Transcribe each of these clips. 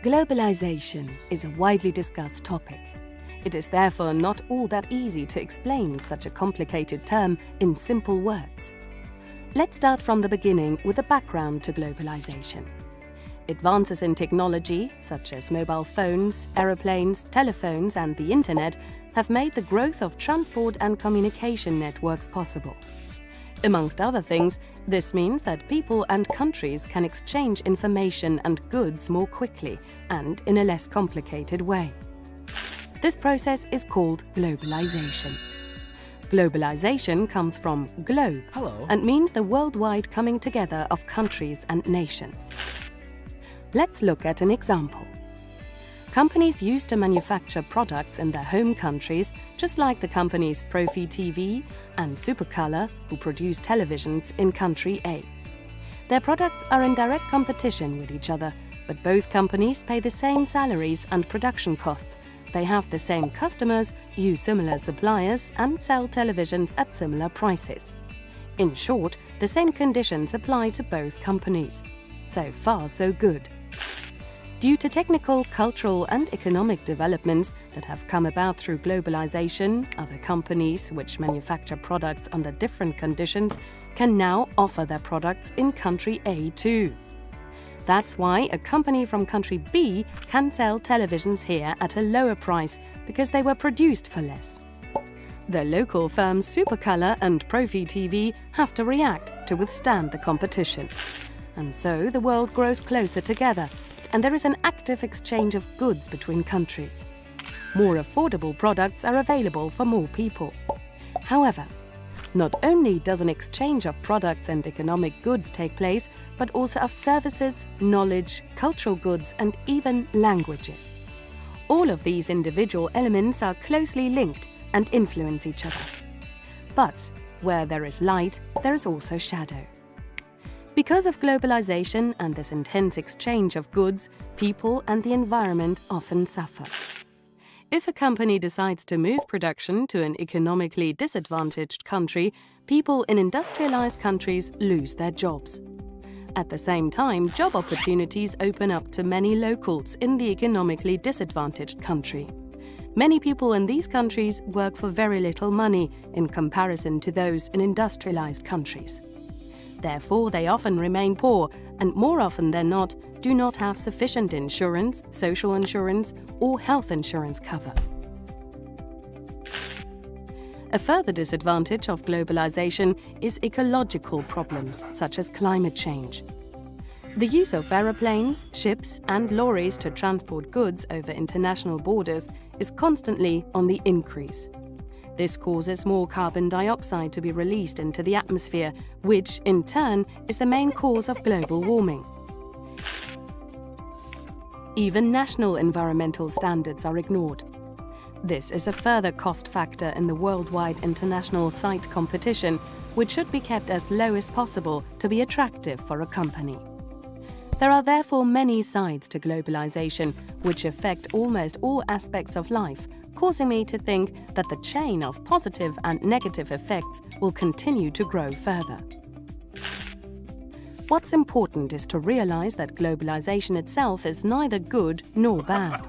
Globalization is a widely discussed topic. It is therefore not all that easy to explain such a complicated term in simple words. Let's start from the beginning with a background to globalization. Advances in technology, such as mobile phones, aeroplanes, telephones, and the internet, have made the growth of transport and communication networks possible. Amongst other things, this means that people and countries can exchange information and goods more quickly and in a less complicated way. This process is called globalization. Globalization comes from globe and means the worldwide coming together of countries and nations. Let's look at an example. Companies used to manufacture products in their home countries, just like the companies Profi TV and Supercolor, who produce televisions in country A. Their products are in direct competition with each other, but both companies pay the same salaries and production costs. They have the same customers, use similar suppliers, and sell televisions at similar prices. In short, the same conditions apply to both companies. So far, so good. Due to technical, cultural, and economic developments that have come about through globalization, other companies which manufacture products under different conditions can now offer their products in country A too. That's why a company from country B can sell televisions here at a lower price because they were produced for less. The local firms Supercolor and Profi TV have to react to withstand the competition. And so the world grows closer together, and there is an active exchange of goods between countries. More affordable products are available for more people. However, not only does an exchange of products and economic goods take place, but also of services, knowledge, cultural goods, and even languages. All of these individual elements are closely linked and influence each other. But where there is light, there is also shadow. Because of globalization and this intense exchange of goods, people and the environment often suffer. If a company decides to move production to an economically disadvantaged country, people in industrialized countries lose their jobs. At the same time, job opportunities open up to many locals in the economically disadvantaged country. Many people in these countries work for very little money in comparison to those in industrialized countries. Therefore, they often remain poor and more often than not do not have sufficient insurance, social insurance, or health insurance cover. A further disadvantage of globalization is ecological problems such as climate change. The use of aeroplanes, ships, and lorries to transport goods over international borders is constantly on the increase. This causes more carbon dioxide to be released into the atmosphere, which, in turn, is the main cause of global warming. Even national environmental standards are ignored. This is a further cost factor in the worldwide international site competition, which should be kept as low as possible to be attractive for a company. There are therefore many sides to globalization, which affect almost all aspects of life, causing me to think that the chain of positive and negative effects will continue to grow further. What's important is to realize that globalization itself is neither good nor bad.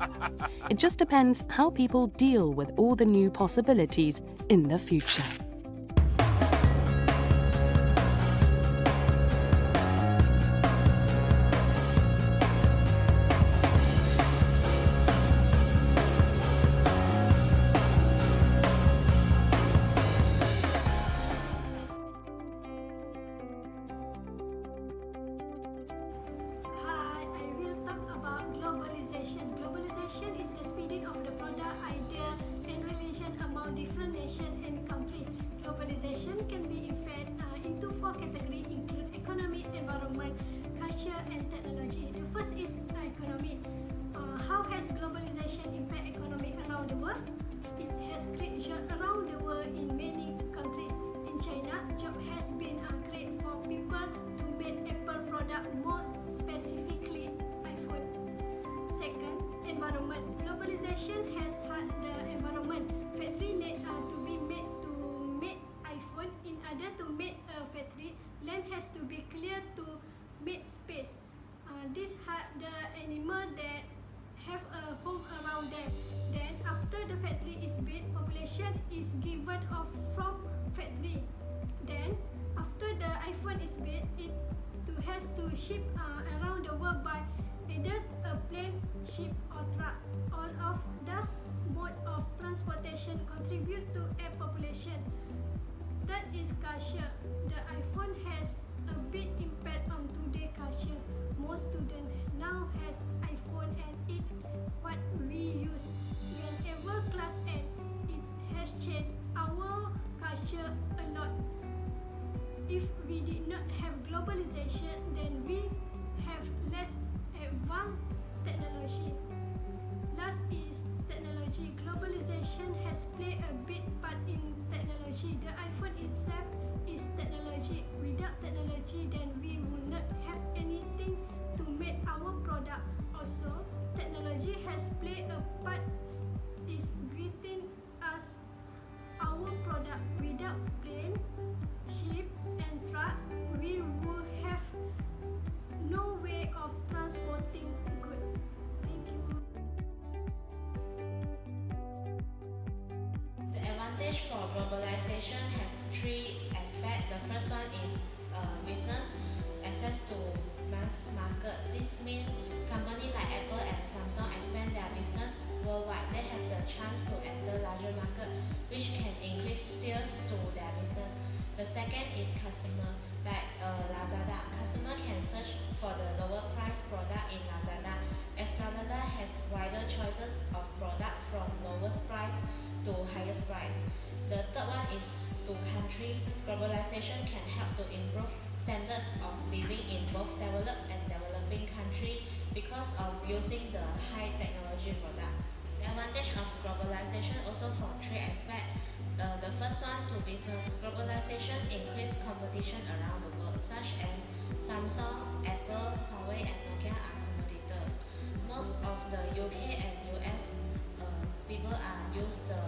It just depends how people deal with all the new possibilities in the future. Globalization is the spreading of the product, idea, and religion among different nations and countries. Globalization can be into four categories, include economy, environment, culture, and technology. The first is economy. How has globalization impacted economy around the world? It has created jobs around the world in many countries. In China, job has been created for people to make Apple product, more specifically iPhone. Second, environment. Globalization has hurt the environment. Factory need to be made to make iPhone. In order to make a factory, land has to be cleared to make space. This hurt the animal that have a home around them. Then after the factory is built, population is given off from factory. Then after the iPhone is built, it has to ship around the world by either a plane, ship or truck. All of those mode of transportation contribute to air population. That is culture. The iPhone has a big impact on today's culture. Most students now has iPhone and it what we use. Whenever class ends, it has changed our culture a lot. If we did not have globalization, then we have less advanced technology. Last is technology. Globalization has played a big part in technology. The iPhone itself is technology. Without technology, then we would not have anything to make our product. Also, technology has played a part is getting us our product. Without plane, ship and truck, we would have no way of transporting goods. Thank you. The advantage for globalization has three aspects. The first one is business, access to mass market. This means companies like Apple and Samsung expand their business worldwide. They have the chance to enter larger market, which can increase sales to their business. The second is customer, like Lazada. Customer can search for the lower price product in Lazada, as Lazada has wider choices of product from lowest price to highest price. The third one is to countries. Globalization can help to improve standards of living in both developed and developing countries because of using the high technology product. The advantage of globalization also from three aspects. The first one to business. Globalization increase competition around the world, such as Samsung, Apple, Huawei, and Nokia are competitors. Most of the UK and US people are use the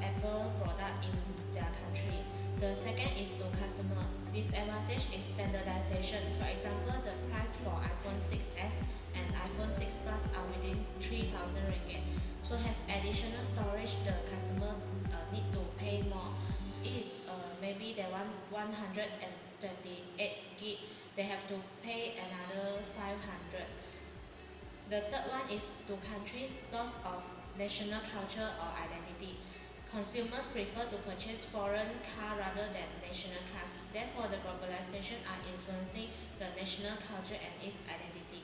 Apple product in their country. The second is to customer. Disadvantage is standardization. For example, the price for iPhone 6s and iPhone 6 Plus are within 3,000 ringgit. To have additional storage, the customer need to pay more. Is maybe they want 128 gig, they have to pay another 500. The third one is to countries, loss of national culture or identity. Consumers prefer to purchase foreign car rather than national cars. Therefore, the globalization are influencing the national culture and its identity.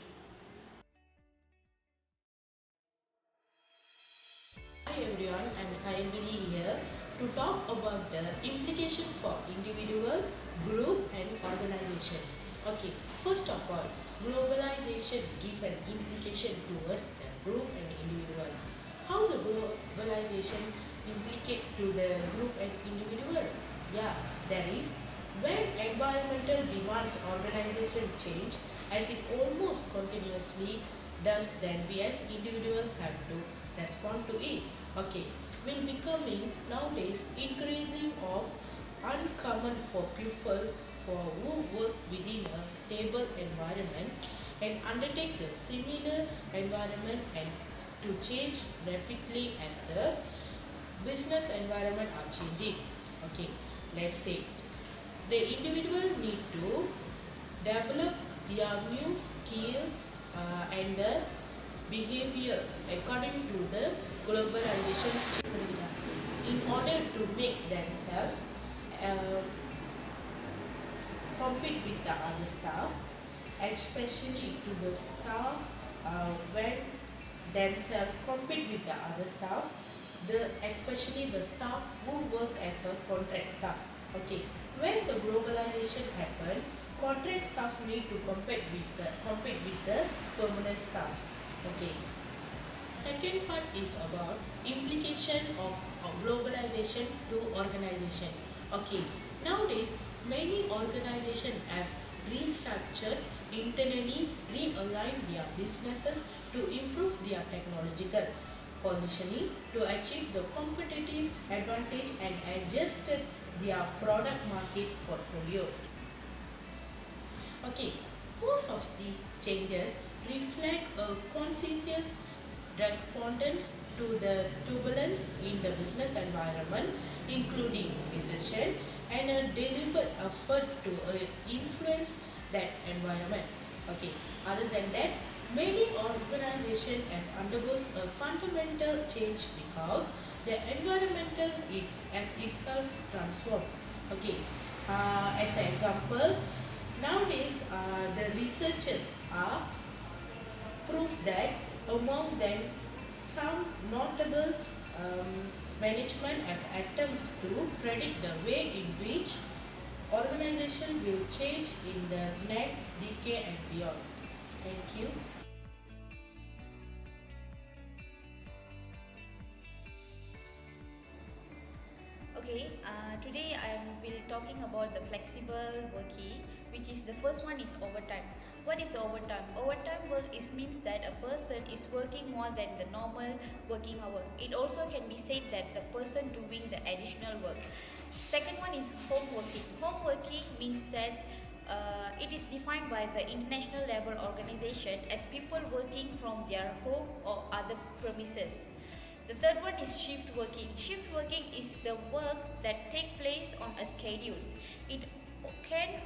Hi everyone, I'm KAYALVILY here to talk about the implication for individual, group and organization. Okay, first of all, globalization gives an implication towards the group and individual. How the globalization implicate to the group and individual? Yeah, there is when environmental demands organization change as it almost continuously does, then we as individual have to respond to it. Okay, will becoming nowadays increasing of uncommon for people who work within a stable environment and undertake the similar environment and to change rapidly as the business environment are changing. Okay, let's say the individual need to develop their new skill and the behavior according to the globalization chapter in order to make themselves compete with the other staff, especially to the staff when themselves compete with the other staff, especially the staff who work as a contract staff. Okay, when the globalization happen, contract staff need to compete with the permanent staff. Okay. Second part is about implication of globalization to organization. Okay. Nowadays, many organizations have restructured internally, realigned their businesses to improve their technological positioning to achieve the competitive advantage and adjusted their product market portfolio. Okay, Most of these changes reflect a conscious respondents to the turbulence in the business environment, including recession and a deliberate effort to influence that environment. Okay. Other than that, many organizations have undergoes a fundamental change because the environmental as itself transformed. Okay. As an example, nowadays the researchers are proof that among them some notable management have attempts to predict the way in which organization will change in the next decade and beyond. Thank you. Okay, today I will be talking about the flexible working, which is the first one is overtime. What is overtime? Overtime work means that a person is working more than the normal working hour. It also can be said that the person doing the additional work. Second one is home working. Home working means that it is defined by the international level organization as people working from their home or other premises. The third one is shift working. Shift working is the work that takes place on a schedule. It can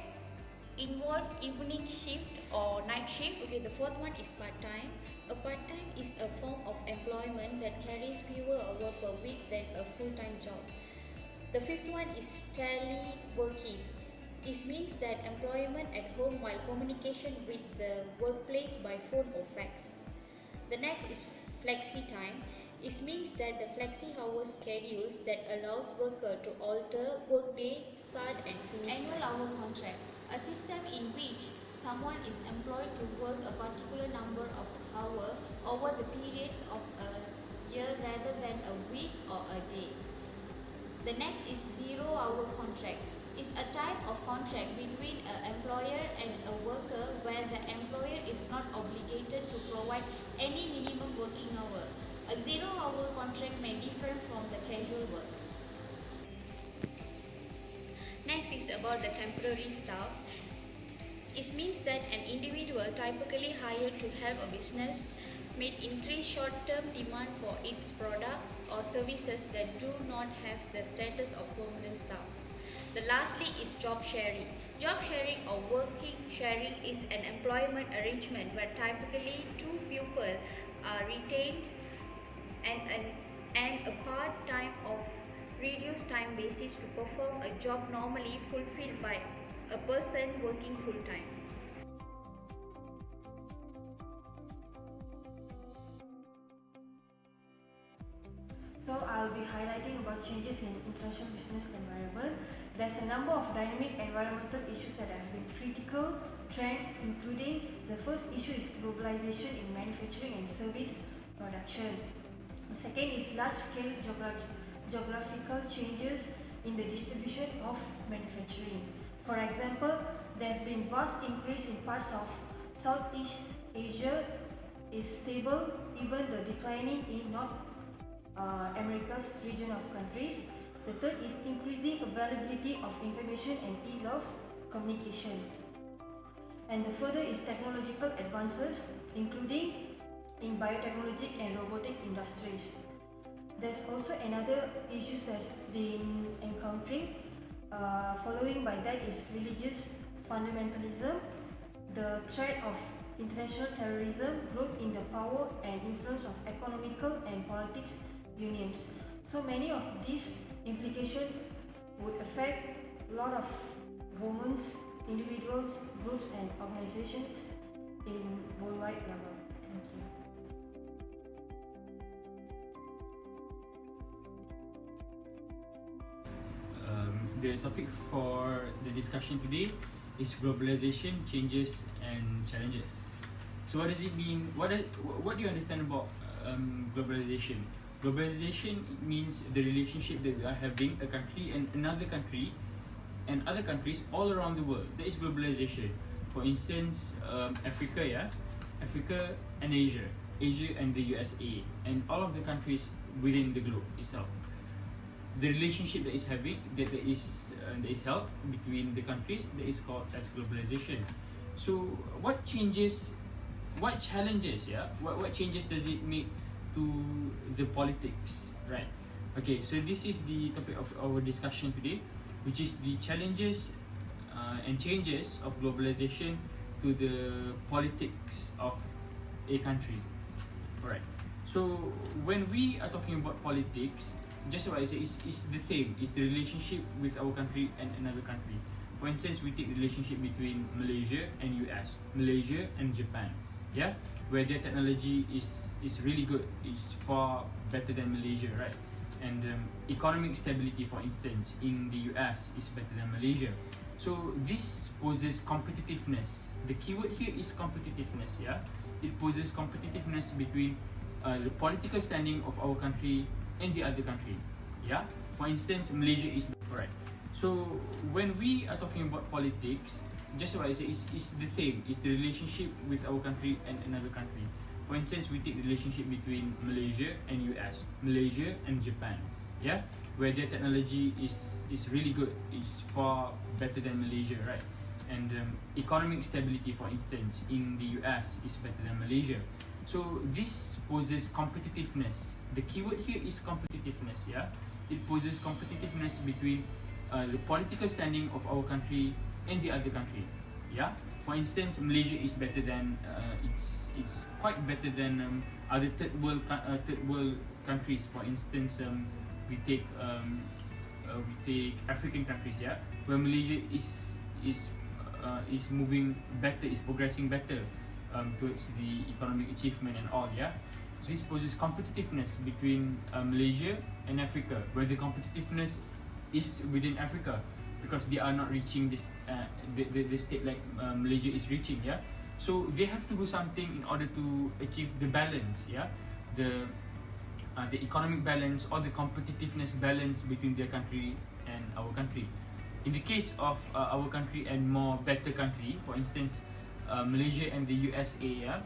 involve evening shift or night shift. Okay, the fourth one is part-time. A part-time is a form of employment that carries fewer hours per week than a full-time job. The fifth one is teleworking. It means that employment at home while communication with the workplace by phone or fax. The next is flexi-time. It means that the flexi-hour schedules that allows worker to alter workday, start and finish. Annual hour contract, a system in which someone is employed to work a particular number of hours over the periods of a year rather than a week or a day. The next is zero-hour contract. It's a type of contract between an employer and a worker where the employer is not obligated to provide any minimum working hour. A zero-hour contract may differ from the casual work. Next is about the temporary staff. It means that an individual typically hired to help a business may increase short-term demand for its product or services that do not have the status of permanent staff. The lastly is job sharing. Job sharing or working sharing is an employment arrangement where typically two people are retained and a part-time or reduced time basis to perform a job normally fulfilled by a person working full-time. So I'll be highlighting about changes in international business environment. There's a number of dynamic environmental issues that have been critical trends, including the first issue is globalization in manufacturing and service production. The second is large-scale geographical changes in the distribution of manufacturing. For example, there's been vast increase in parts of Southeast Asia is stable, even the declining in North America's region of countries. The third is increasing availability of information and ease of communication. And the further is technological advances, including in biotechnology and robotic industries. There's also another issue that's been encountering. Following by that is religious fundamentalism, the threat of international terrorism, growth in the power and influence of economical and politics unions. So many of these implications would affect a lot of governments, individuals, groups and organizations in worldwide level. Thank you. The topic for the discussion today is globalization, changes and challenges. So what does it mean? What do you understand about globalization? Globalization means the relationship that we are having a country and another country and other countries all around the world. That is globalization. For instance, Africa and Asia and the USA and all of the countries within the globe itself. The relationship that is held between the countries, that is called as globalization. So what changes, what challenges, what changes does it make to the politics, right? Okay, so this is the topic of our discussion today, which is the challenges and changes of globalization to the politics of a country. Alright, so when we are talking about politics, just what I say, it's the same. It's the relationship with our country and another country. For instance, we take the relationship between Malaysia and US, Malaysia and Japan, yeah, where their technology is really good. It's far better than Malaysia, right? And economic stability, for instance, in the US is better than Malaysia. So this poses competitiveness. The keyword here is competitiveness, yeah. It poses competitiveness between the political standing of our country and the other country, yeah. For instance, Malaysia is right. So when we are talking about politics, just what I say, it's the same. It's the relationship with our country and another country. For instance, we take the relationship between Malaysia and US, Malaysia and Japan, yeah, where their technology is really good. It's far better than Malaysia, right? And economic stability, for instance, in the US is better than Malaysia. So this poses competitiveness. The keyword here is competitiveness, yeah. It poses competitiveness between the political standing of our country and the other country, yeah. For instance, Malaysia is better than it's quite better than other third world countries. For instance, we take African countries, yeah, where Malaysia is moving better, is progressing better towards the economic achievement and all, yeah. So this poses competitiveness between Malaysia and Africa, where the competitiveness is within Africa, because they are not reaching this the state like Malaysia is reaching, yeah. So they have to do something in order to achieve the balance, yeah, the economic balance or the competitiveness balance between their country and our country. In the case of our country and more better country, for instance, Malaysia and the USA, yeah,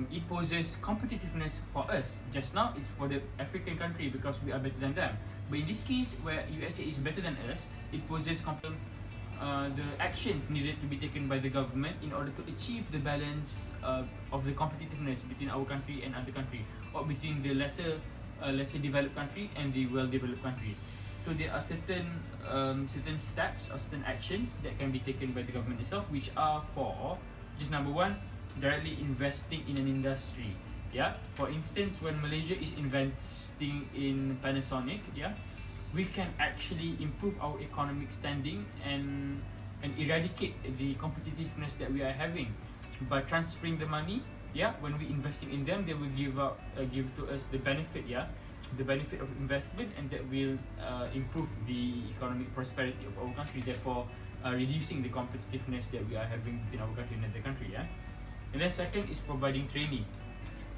it poses competitiveness for us. Just now it's for the African country because we are better than them. But in this case, where USA is better than us, it poses the actions needed to be taken by the government in order to achieve the balance of the competitiveness between our country and other country, or between the lesser developed country and the well-developed country. So there are certain steps or certain actions that can be taken by the government itself, which are for, just number one, directly investing in an industry. Yeah, for instance, when Malaysia is investing in Panasonic, yeah, we can actually improve our economic standing and eradicate the competitiveness that we are having by transferring the money. Yeah, when we investing in them, they will give to us the benefit. Yeah, the benefit of investment, and that will improve the economic prosperity of our country. Therefore, reducing the competitiveness that we are having between our country and another country. Yeah, and then second is providing training.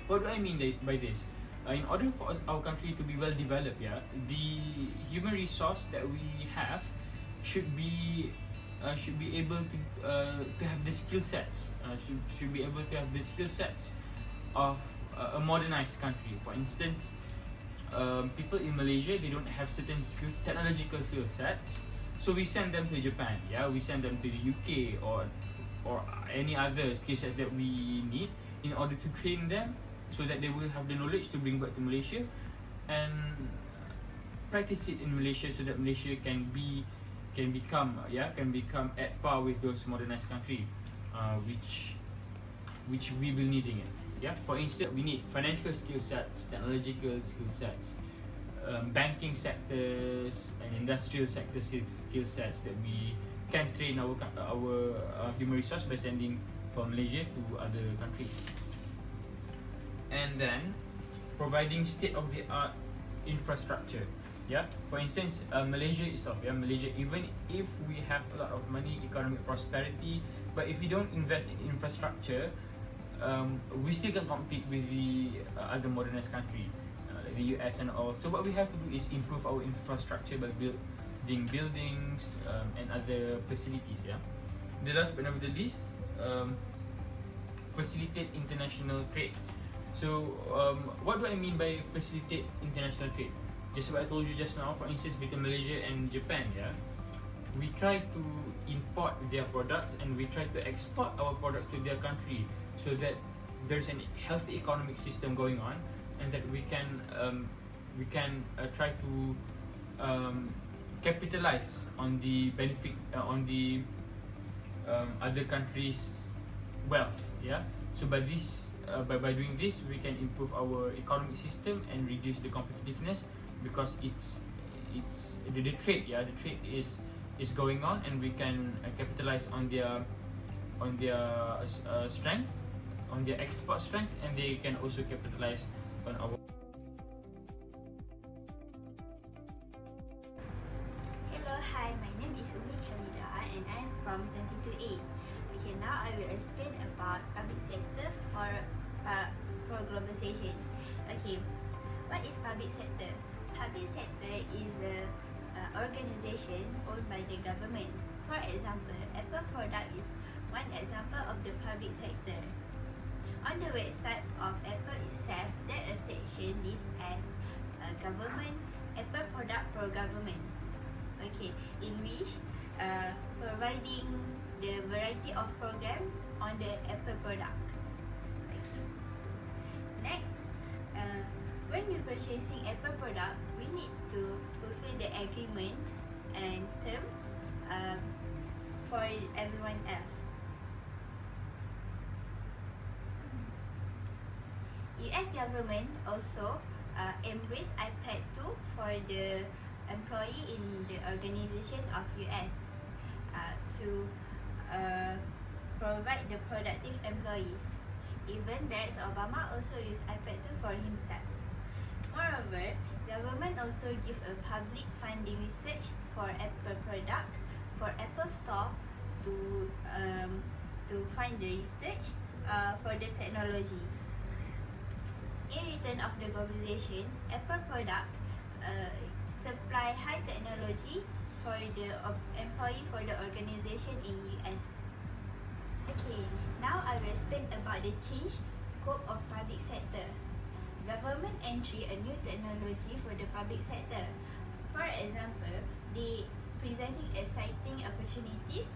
What do I mean by this? In order for our country to be well developed, yeah, the human resource that we have should be able to have the skill sets. Should be able to have the skill sets of a modernized country. For instance, people in Malaysia, they don't have certain technological skill sets, so we send them to Japan. Yeah, we send them to the UK or any other skill sets that we need in order to train them, so that they will have the knowledge to bring back to Malaysia and practice it in Malaysia, so that Malaysia can become at par with those modernized country, which we will needing it. Yeah, for instance, we need financial skill sets, technological skill sets, banking sectors and industrial sector skill sets that we can train our human resource by sending from Malaysia to other countries. And then providing state-of-the-art infrastructure. Yeah, for instance, Malaysia itself. Yeah, Malaysia, even if we have a lot of money, economic prosperity, but if we don't invest in infrastructure, we still can compete with the other modernized country, like the US and all. So what we have to do is improve our infrastructure by building buildings and other facilities. Yeah, the last but not the least, facilitate international trade. So what do I mean by facilitate international trade? Just what I told you just now. For instance, between Malaysia and Japan, yeah, we try to import their products and we try to export our products to their country, so that there's a healthy economic system going on, and that we can try to capitalize on the benefit on the other countries' wealth. Yeah. So by doing this, we can improve our economic system and reduce the competitiveness, because it's the trade. Yeah, the trade is going on, and we can capitalize on their strength, on their export strength, and they can also capitalize on our. Hello, hi, my name is KHALIDA and I am from 22A. Okay, now I will explain about public sector for globalization. Okay, what is public sector? Public sector is a organization owned by the government. For example, Apple product is one example of the public sector. On the website of Apple itself, there is a section listed as government, Apple product for government. Okay, in which providing the variety of program on the Apple product. Okay. Next, when we purchasing Apple product, we need to fulfill the agreement and terms for everyone else. US government also embrace iPad 2 for the employee in the organization of US to provide the productive employees. Even Barack Obama also use iPad 2 for himself. Moreover, government also give a public funding research for Apple product, for Apple Store to find the research for the technology. In return of the globalization, Apple product supply high technology for the employee for the organization in US. Okay, now I will explain about the change scope of public sector. Government entry a new technology for the public sector. For example, they presenting exciting opportunities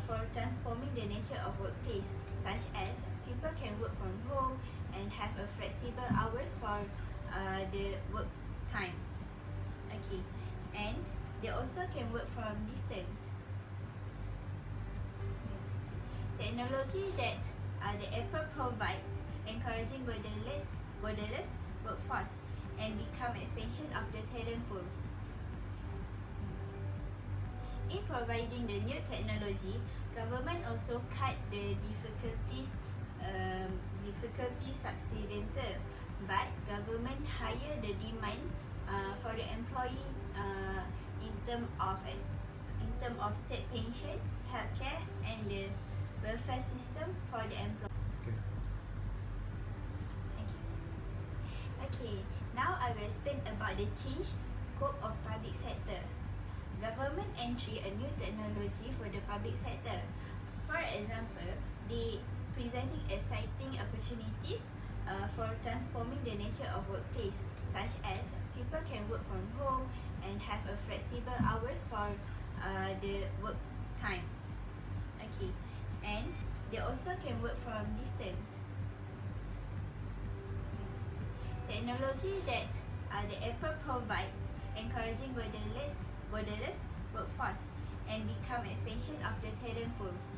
for transforming the nature of workplace, such as people can work from home and have a flexible hours for the work time. Okay, and they also can work from distance. Technology that the Apple provides, encouraging borderless workforce and become expansion of the talent pools. In providing the new technology, government also cut the difficulty subsidence, but government higher the demand for the employee in term of state pension, healthcare, and the welfare system for the employee. Okay, now I will explain about the change scope of public sector. Government entry a new technology for the public sector. For example, they presenting exciting opportunities for transforming the nature of workplace, such as people can work from home and have a flexible hours for the work time. Okay, and they also can work from distance. Technology that the Apple provides, encouraging borderless workforce and become expansion of the talent pools.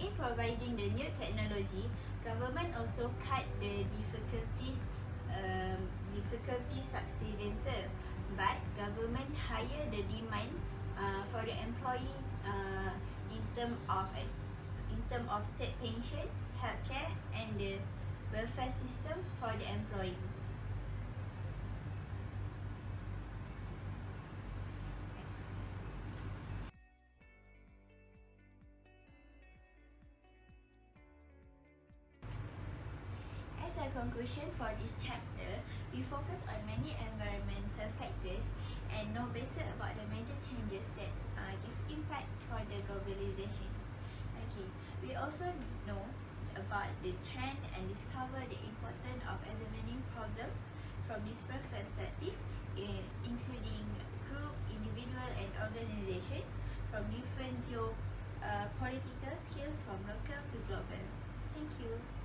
In providing the new technology, government also cut the difficulty subsidence, but government higher the demand for the employee in term of state pension, healthcare, and the welfare system for the employee. As a conclusion for this chapter, we focus on many environmental factors and know better about the major changes that give impact for the globalization. Okay, we also know about the trend and discover the importance of examining problem from different perspectives, including group, individual, organization from different geopolitical scales from local to global. Thank you.